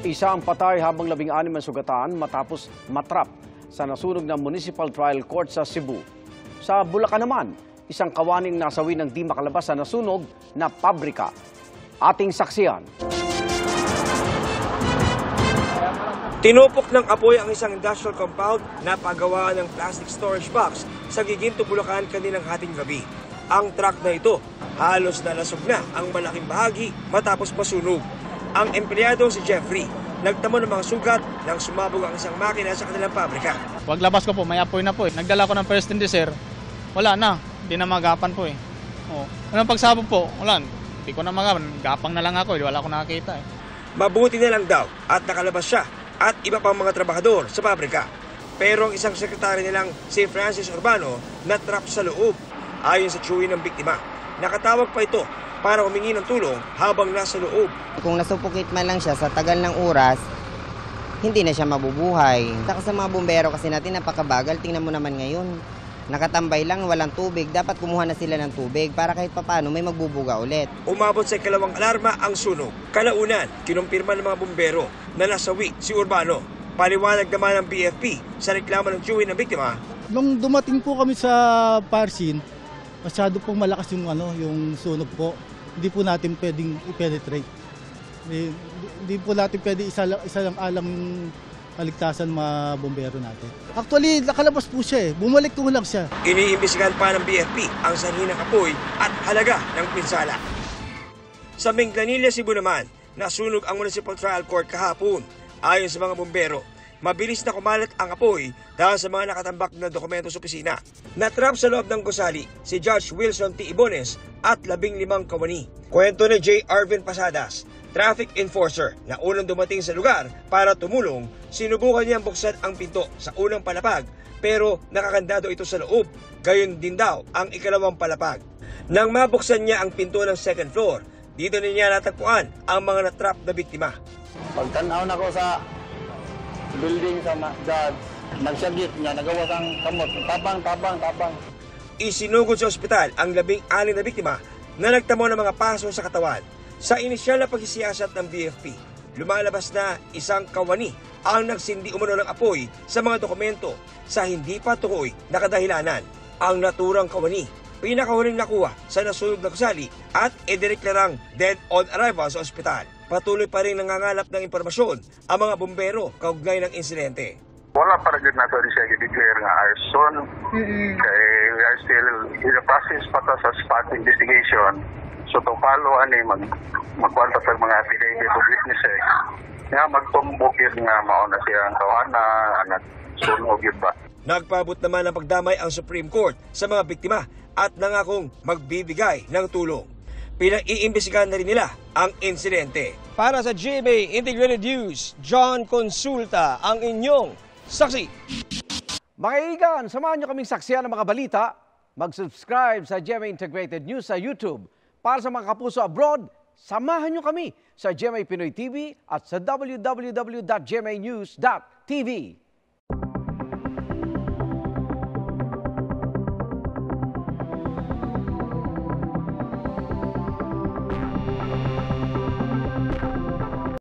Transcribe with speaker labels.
Speaker 1: Isa ang patay habang 16 ang sugatan matapos matrap sa nasunog ng Municipal Trial Court sa Cebu. Sa Bulacan naman, isang kawaning nasawi ng di makalabas sa nasunog na pabrika. Ating saksiyan.
Speaker 2: Tinupok ng apoy ang isang industrial compound na pagawaan ng plastic storage box sa Giginto, Bulacan kaninang hating gabi. Ang truck na ito, halos nalasog na ang malaking bahagi matapos masunog. Ang empleyado si Jeffrey, nagtamo ng mga sugat nang sumabog ang isang makina sa kanilang pabrika.
Speaker 3: Paglabas ko po, may apoy na po eh. Nagdala ko ng first indicer, wala na, hindi na magapan po eh. Anong pagsabog po, wala, hindi ko na magapan, gapang na lang ako eh, wala ko nakakita eh.
Speaker 2: Mabuti na lang daw at nakalabas siya at iba pang mga trabahador sa pabrika. Pero ang isang sekretary nilang si Francis Urbano natrap sa loob. Ayon sa tiyuhin ng biktima, nakatawag pa ito para humingi ng tulong habang nasa loob.
Speaker 4: Kung nasupukit man lang siya sa tagal ng oras, hindi na siya mabubuhay. Saka sa mga bumbero kasi natin napakabagal, tingnan mo naman ngayon. Nakatambay lang, walang tubig. Dapat kumuha na sila ng tubig para kahit papano may magbubuga ulit.
Speaker 2: Umabot sa ikalawang alarma ang sunog. Kalaunan, kinumpirma ng mga bumbero na nasawi si Urbano. Paliwanag naman ng BFP sa reklamo ng tiyuhin ng biktima.
Speaker 5: Nung dumating po kami sa fire scene, masyado pong malakas yung sunog po. Hindi po natin pwedeng i-penetrate. Hindi po natin pwede isa lang alam yung kaligtasan mga bombero natin. Actually, nakalabas po siya eh. Bumalik ko lang siya.
Speaker 2: Iniimbestigahan pa ng BFP ang sanhi ng apoy at halaga ng pinsala. Sa Minglanilla, Cebu naman, nasunog ang Municipal Trial Court kahapon. Ayon sa mga bombero, mabilis na kumalat ang apoy dahil sa mga nakatambak na dokumento sa opisina. Natrap sa loob ng gusali si Judge Wilson T. Ibones at 15 kawani. Kwento ni J. Arvin Pasadas, traffic enforcer na unang dumating sa lugar para tumulong. Sinubukan niyang buksan ang pinto sa unang palapag pero nakakandado ito sa loob. Gayon din daw ang ikalawang palapag. Nang mabuksan niya ang pinto ng second floor, dito niya natagpuan ang mga natrap na biktima.
Speaker 6: Pagtanaw na ko sa building sa judge, nagsagit niya, nagawa kang kamot, tabang.
Speaker 2: Isinugod sa ospital ang 16 na biktima na nagtamo ng mga paso sa katawan. Sa inisyal na pagsisiyasat ng BFP, lumalabas na isang kawani ang nagsindi umano ng apoy sa mga dokumento sa hindi pa tukoy na kadahilanan. Ang naturang kawani, pinakahuling nakuha sa nasunog na gusali at idineklarang dead on arrival sa ospital. Patuloy pa rin nangangalap ng impormasyon ang mga bumbero kaugnay ng insidente.
Speaker 7: Wala pa rin nato siya i-declare nga arson. Kaya we are still in the process pa sa spot investigation. So to follow magkwanta sa mga affiliated businesses nga magtumbok yun nga mauna siya ang tawana, anak sunog yun ba.
Speaker 2: Nagpabot naman ng pagdamay ang Supreme Court sa mga biktima at nangakong magbibigay ng tulong. Pinag-iimbestigahan na rin nila ang insidente. Para sa GMA Integrated News, John Consulta ang inyong saksi.
Speaker 1: Mga kaibigan, samahan nyo kaming saksiyan ng mga balita. Mag-subscribe sa GMA Integrated News sa YouTube. Para sa mga kapuso abroad, samahan nyo kami sa GMA Pinoy TV at sa www.gmanews.tv.